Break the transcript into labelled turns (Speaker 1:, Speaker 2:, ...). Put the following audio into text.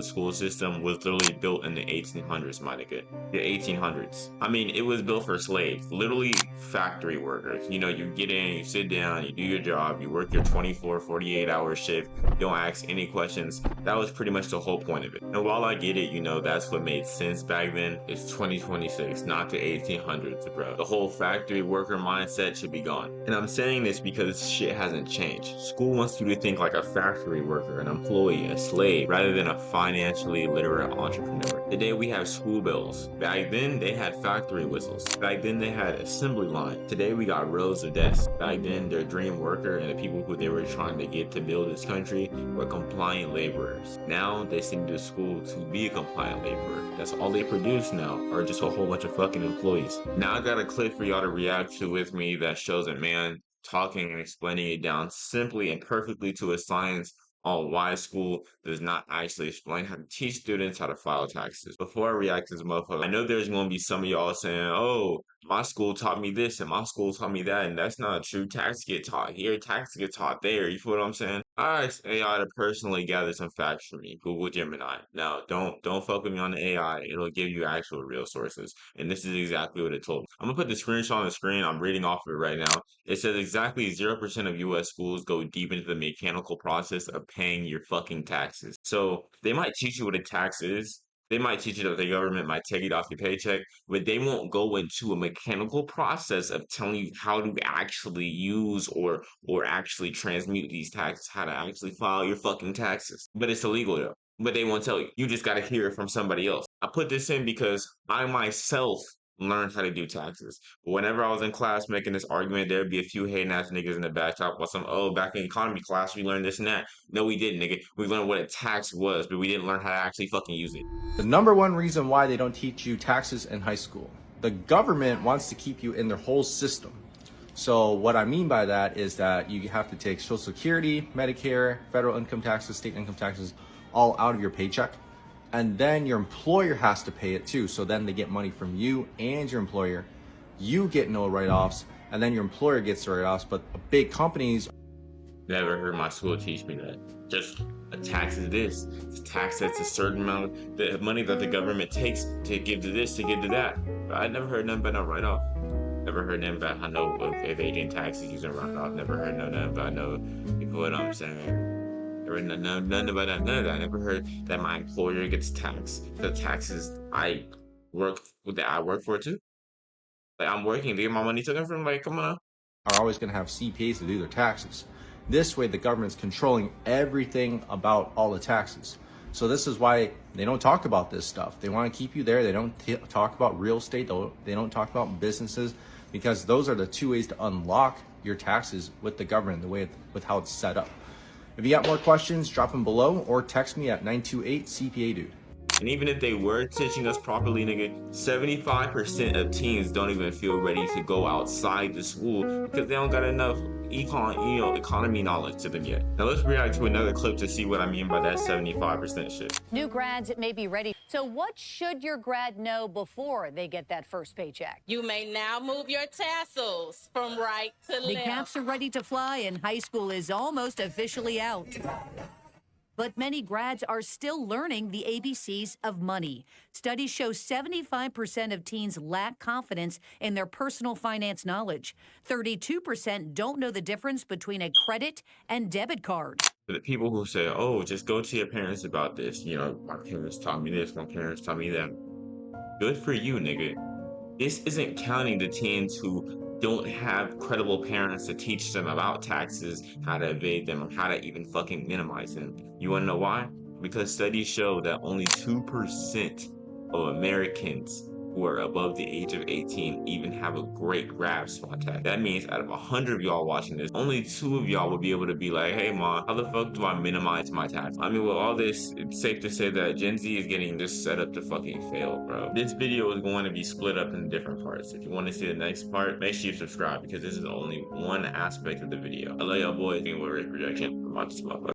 Speaker 1: The school system was literally built in the 1800s, my nigga. The 1800s. I mean, it was built for slaves, literally factory workers. You know, you get in, you sit down, you do your job, you work your 24, 48-hour shift, you don't ask any questions. That was pretty much the whole point of it. And while I get it, you know, that's what made sense back then, it's 2026, not the 1800s, bro. The whole factory worker mindset should be gone. And I'm saying this because shit hasn't changed. School wants you to think like a factory worker, an employee, a slave, rather than a financially literate entrepreneur. Today we have school bells. Back then they had factory whistles. Back then they had assembly line. Today we got rows of desks. Back then their dream worker and the people who they were trying to get to build this country were compliant laborers. Now they send you to school to be a compliant laborer. That's all they produce now, are just a whole bunch of fucking employees. Now I got a clip for y'all to react to with me that shows a man talking and explaining it down simply and perfectly to a science on why school does not actually explain how to teach students how to file taxes. Before I react to this motherfucker, I know there's going to be some of y'all saying, oh, my school taught me this and my school taught me that, and that's not true. Tax get taught here, tax get taught there. You feel what I'm saying? I asked AI to personally gather some facts for me. Google Gemini. Now, don't fuck with me on the AI. It'll give you actual real sources. And this is exactly what it told me. I'm gonna put the screenshot on the screen. I'm reading off of it right now. It says exactly 0% of US schools go deep into the mechanical process of paying your fucking taxes. So they might teach you what a tax is. They might teach you that the government might take it off your paycheck, but they won't go into a mechanical process of telling you how to actually use or actually transmute these taxes, how to actually file your fucking taxes. But it's illegal though. But they won't tell you. You just gotta hear it from somebody else. I put this in because I myself learned how to do taxes. But whenever I was in class making this argument, there'd be a few hating ass niggas in the back talk about some, oh, back in economy class, we learned this and that. No, we didn't, nigga. We learned what a tax was, but we didn't learn how to actually fucking use it.
Speaker 2: The number one reason why they don't teach you taxes in high school, the government wants to keep you in their whole system. So what I mean by that is that you have to take Social Security, Medicare, federal income taxes, state income taxes, all out of your paycheck. And then your employer has to pay it too. So then they get money from you and your employer. You get no write-offs, and then your employer gets the write-offs. But big companies...
Speaker 1: Never heard my school teach me that. Just a tax is this. It's a tax that's a certain amount, the money that the government takes to give to this, to give to that. But I never heard nothing about no write-off. Never heard nothing about how no evading taxes using write-off. Never heard nothing about no, you know what I'm saying? Never heard nothing about that. None of that. I never heard that my employer gets taxed. The taxes I work for too. Like I'm working to get my money taken from. Like, come on.
Speaker 2: Are always going to have CPAs to do their taxes. This way, the government's controlling everything about all the taxes. So this is why they don't talk about this stuff. They want to keep you there. They don't talk about real estate. They don't talk about businesses, because those are the two ways to unlock your taxes with the government, the way with how it's set up. If you got more questions, drop them below or text me at 928-CPA-DUDE.
Speaker 1: And even if they were teaching us properly, nigga, 75% of teens don't even feel ready to go outside the school because they don't got enough economy knowledge to them yet. Now let's react to another clip to see what I mean by that 75% shit.
Speaker 3: New grads may be ready. So what should your grad know before they get that first paycheck?
Speaker 4: You may now move your tassels from right to left.
Speaker 3: The caps are ready to fly and high school is almost officially out. But many grads are still learning the ABCs of money. Studies show 75% of teens lack confidence in their personal finance knowledge. 32% don't know the difference between a credit and debit card.
Speaker 1: For the people who say, oh, just go to your parents about this. You know, my parents taught me this, my parents taught me that. Good for you, nigga. This isn't counting the teens who don't have credible parents to teach them about taxes, how to evade them, or how to even fucking minimize them. You wanna know why? Because studies show that only 2% of Americans who are above the age of 18 even have a great grasp on tax. That means out of 100 of y'all watching this, only 2 of y'all will be able to be like, hey mom, how the fuck do I minimize my tax? I mean, with all this, it's safe to say that Gen Z is getting this set up to fucking fail, bro. This video is going to be split up in different parts. If you want to see the next part, make sure you subscribe because this is only one aspect of the video. I love y'all boys, being with Rick Projection. I'm out this motherfucker.